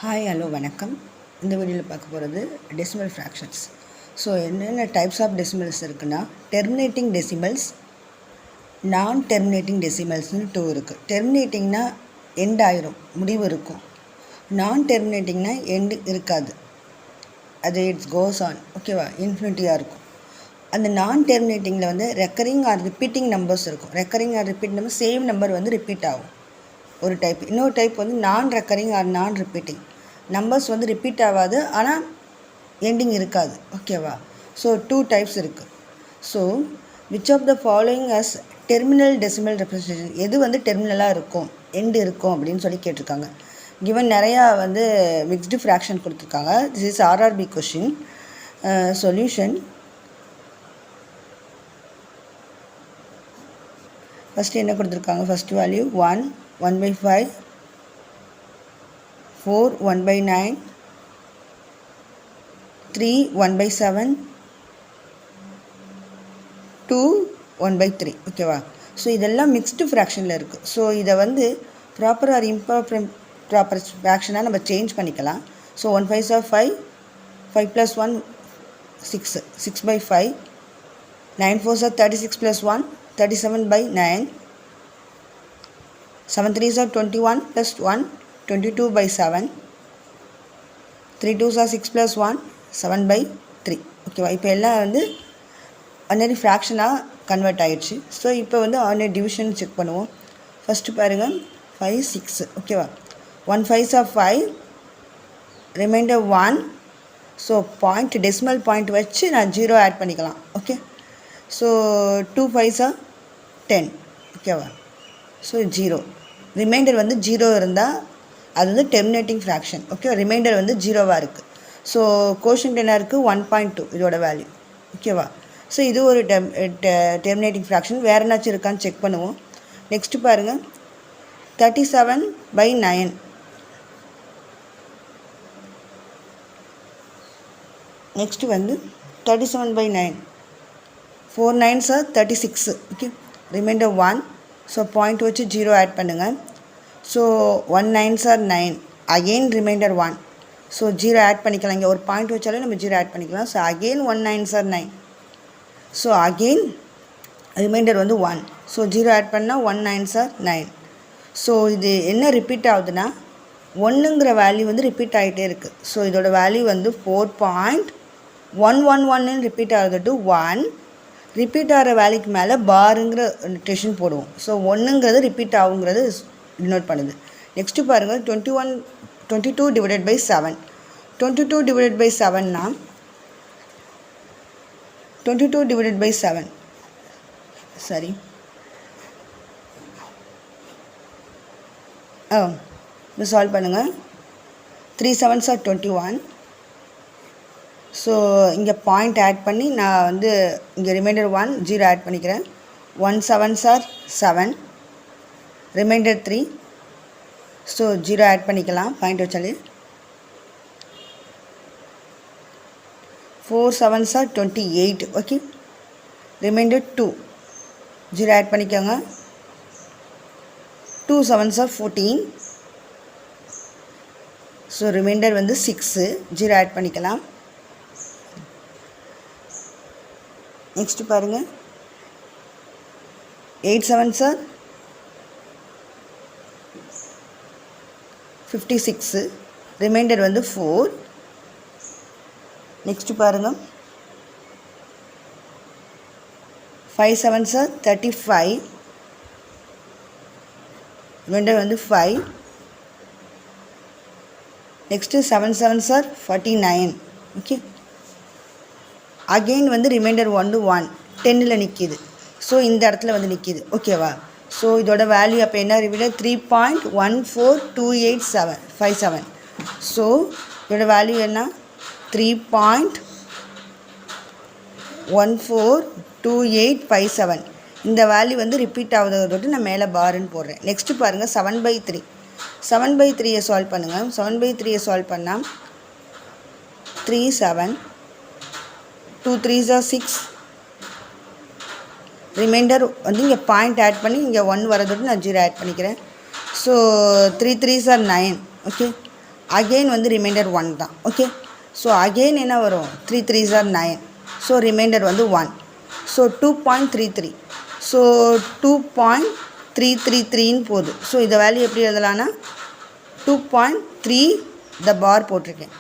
Hi hello வணக்கம். இந்த வீடியோவில் பார்க்க போகிறது டெசிமல் ஃப்ராக்ஷன்ஸ். ஸோ என்னென்ன டைப்ஸ் ஆஃப் டெசிமல்ஸ் இருக்குன்னா, டெர்மினேட்டிங் டெசிமல்ஸ், நான் டெர்மினேட்டிங் டெசிமல்ஸ்னு 2 இருக்குது. டெர்மினேட்டிங்னா எண்ட் ஆயிரும், முடிவு இருக்கும். நான் டெர்மினேட்டிங்னா எண்டு இருக்காது, அது இட்ஸ் கோஸ் ஆன், ஓகேவா, இன்ஃபினிட்டியாக இருக்கும். அந்த நான் டெர்மினேட்டிங்கில் வந்து ரெக்கரிங் ஆர் ரிப்பீட்டிங் நம்பர்ஸ் இருக்கும். Recurring or repeat number, same number வந்து ரிப்பீட் ஆகும் ஒரு டைப். இன்னொரு டைப் வந்து non recurring or non repeating, numbers வந்து ரிப்பீட் ஆகாது ஆனால் எண்டிங் இருக்காது, ஓகேவா. ஸோ 2 டைப்ஸ் இருக்குது. So which of the following has terminal decimal representation, எது வந்து டெர்மினலாக இருக்கும், எண்டு இருக்கும் அப்படின்னு சொல்லி கேட்டிருக்காங்க. கிவன் நிறையா வந்து மிக்ஸ்டு ஃப்ராக்ஷன் கொடுத்துருக்காங்க. This is RRB question. Solution, first என்ன கொடுத்துருக்காங்க, ஃபஸ்ட் வேல்யூ 1, 1/5, 4, 1/9, 3, 1/7, 2, 1/3, ஓகேவா. ஸோ இதெல்லாம் மிக்ஸ்டு ஃப்ராக்ஷனில் இருக்குது. ஸோ இதை வந்து ப்ராப்பர் ஆர் இம்ப்ராப்பர் ப்ராப்பர் ஃப்ராக்ஷனாக நம்ம சேஞ்ச் பண்ணிக்கலாம். So 1 5s are 5, 5 + 1 6, 6/5, 9 4s are 36 + 1 37/9, 7 3s are 21 + 1 22/7, 3 2s are 6 + 1 7/3, ஓகேவா. இப்போ எல்லாம் வந்து ஆர்டினரி ஃப்ராக்ஷனாக கன்வெர்ட் ஆகிடுச்சு. ஸோ இப்போ வந்து ஆர்டினரி டிவிஷன் செக் பண்ணுவோம். ஃபஸ்ட்டு பாருங்கள், 5 6, ஓகேவா. 1 5s are 5, remainder 1. So point, decimal point வச்சு நான் 0 ஆட் பண்ணிக்கலாம், ஓகே. ஸோ 2 5s are 10, ஓகேவா. ஸோ 0, ரிமைண்டர் வந்து 0 இருந்தால் அது வந்து டெர்மினேட்டிங் ஃப்ராக்ஷன், ஓகே. ரிமைண்டர் வந்து 0வாக இருக்குது. ஸோ கோஷன்ட் என்ன இருக்குது, 1.2 இதோட வேல்யூ, ஓகேவா. ஸோ இது ஒரு டெர்மினேட்டிங் ஃப்ராக்ஷன். வேறு என்னாச்சும் இருக்கான்னு செக் பண்ணுவோம். நெக்ஸ்ட்டு பாருங்கள், 37/9. நெக்ஸ்ட்டு வந்து 37/9, 4 9s are 36, okay. Remainder 1. So point வச்சு 0 ஆட் பண்ணுங்கள். So 1 9s are 9, again remainder 1. So 0 add பண்ணிக்கலாம். இங்கே ஒரு பாயிண்ட் வச்சாலே நம்ம 0 ஆட் பண்ணிக்கலாம். So again 1 9s are 9. So again remainder வந்து 1. ஸோ 0 ஆட் பண்ணால் 1 9s are 9. ஸோ இது என்ன ரிப்பீட் ஆகுதுன்னா, 1ங்கிற வேல்யூ வந்து ரிப்பீட் ஆகிட்டே இருக்குது. ஸோ இதோட வேல்யூ வந்து 4.111 ரிப்பீட் ஆகுது டு 1. ரிப்பீட் ஆகிற வேல்யூக்கு மேலே பாருங்கிற நோட்டேஷன் போடுவோம். ஸோ 1ங்கிறது ரிப்பீட் ஆகுங்கிறது டினோட் பண்ணுது. நெக்ஸ்ட்டு பாருங்கள், 22 டிவைடட் பை 7. 22 டிவைடட் பை 7னா 22 டிவைடட் பை 7, சரி, இது சால்வ் பண்ணுங்கள். 3 7s are 21. ஸோ இங்கே பாயிண்ட் ஆட் பண்ணி நான் வந்து இங்கே ரிமைண்டர் 1 0 ஆட் பண்ணிக்கிறேன். 1 7s are 7, remainder 3. So 0 add பண்ணிக்கலாம் பாயிண்ட் வச்சாலே. 4 7s are 28, okay. Reminder 2, 0 add பண்ணிக்கோங்க. 2 7s are 14. ஸோ ரிமைண்டர் வந்து 6, 0 ஆட் பண்ணிக்கலாம். நெக்ஸ்ட்டு பாருங்கள், 8 7s are 56, ரிமைண்டர் வந்து 4. நெக்ஸ்ட்டு பாருங்கள், 5 7s are 35, ரிமைண்டர் வந்து 5. Next 7 7s are 49, okay. Again வந்து ரிமைண்டர் 1 1 10ல் நிற்கிது. ஸோ இந்த இடத்துல வந்து நிற்கிது, ஓகேவா. ஸோ இதோட வேல்யூ அப்போ என்ன, ரிமைண்டர் 3.1428757. ஸோ இதோட வேல்யூ என்ன, 3.1428757. இந்த வேல்யூ வந்து ரிப்பீட் ஆகுதை தொட்டு நான் மேலே பாருன்னு போடுறேன். நெக்ஸ்ட்டு பாருங்கள், 7/3. 7/3 சால்வ் பண்ணுங்கள். 7/3 சால்வ் பண்ணால் 3 7, 2 3s are 6, ரிமைண்டர் வந்து இங்கே பாயிண்ட் ஆட் பண்ணி இங்கே 1 வரதோடு நான் 0 ஆட் பண்ணிக்கிறேன். So 3 3s are 9, okay. Again வந்து ரிமைண்டர் 1 தான். ஓகே, ஸோ அகெயின் என்ன வரும், 3 3s are 9. ஸோ ரிமைண்டர் வந்து 1. ஸோ 2.33. ஸோ 2.333ன்னு போகுது. ஸோ இதை வேல்யூ எப்படி எழுதலான்னா 2.3 இந்த பார் போட்டிருக்கேன்.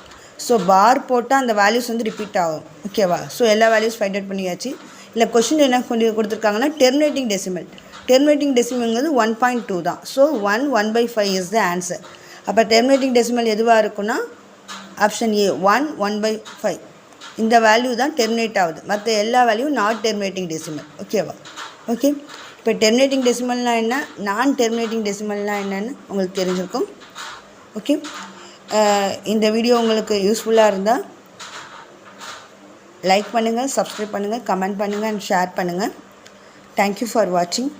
ஸோ பார் போட்டால் அந்த வேல்யூஸ் வந்து ரிப்பீட் ஆகும். ஓகேவா? ஸோ எல்லா வேல்யூஸ் ஃபைண்ட் அவுட் பண்ணியாச்சு. இல்லை கொஷின் என்ன கொடுத்துருக்காங்கன்னா டெர்மினேட்டிங் டெசிமல். டெர்மினேட்டிங் டெசிமல்ங்கிறது 1.2 தான். So 1/5 is the answer. அப்போ டெர்மினேட்டிங் டெசிமல் எதுவாக இருக்குன்னா ஆப்ஷன் ஏ 1/5. இந்த வேல்யூ தான் டெர்மினேட் ஆகுது. மற்ற எல்லா வேல்யூ நாட் டெர்மினேட்டிங் டெசிமல். ஓகேவா? ஓகே, இப்போ டெர்மினேட்டிங் டெசிமல்னால் என்ன, நான் டெர்மினேட்டிங் டெசிமல்னால் என்னன்னு உங்களுக்கு தெரிஞ்சிருக்கும். ஓகே, இந்த வீடியோ உங்களுக்கு யூஸ்ஃபுல்லாக இருந்தால் லைக் பண்ணுங்கள், சப்ஸ்கிரைப் பண்ணுங்கள், கமெண்ட் பண்ணுங்கள் அண்ட் ஷேர் பண்ணுங்கள். தேங்க்யூ ஃபார் வாட்சிங்.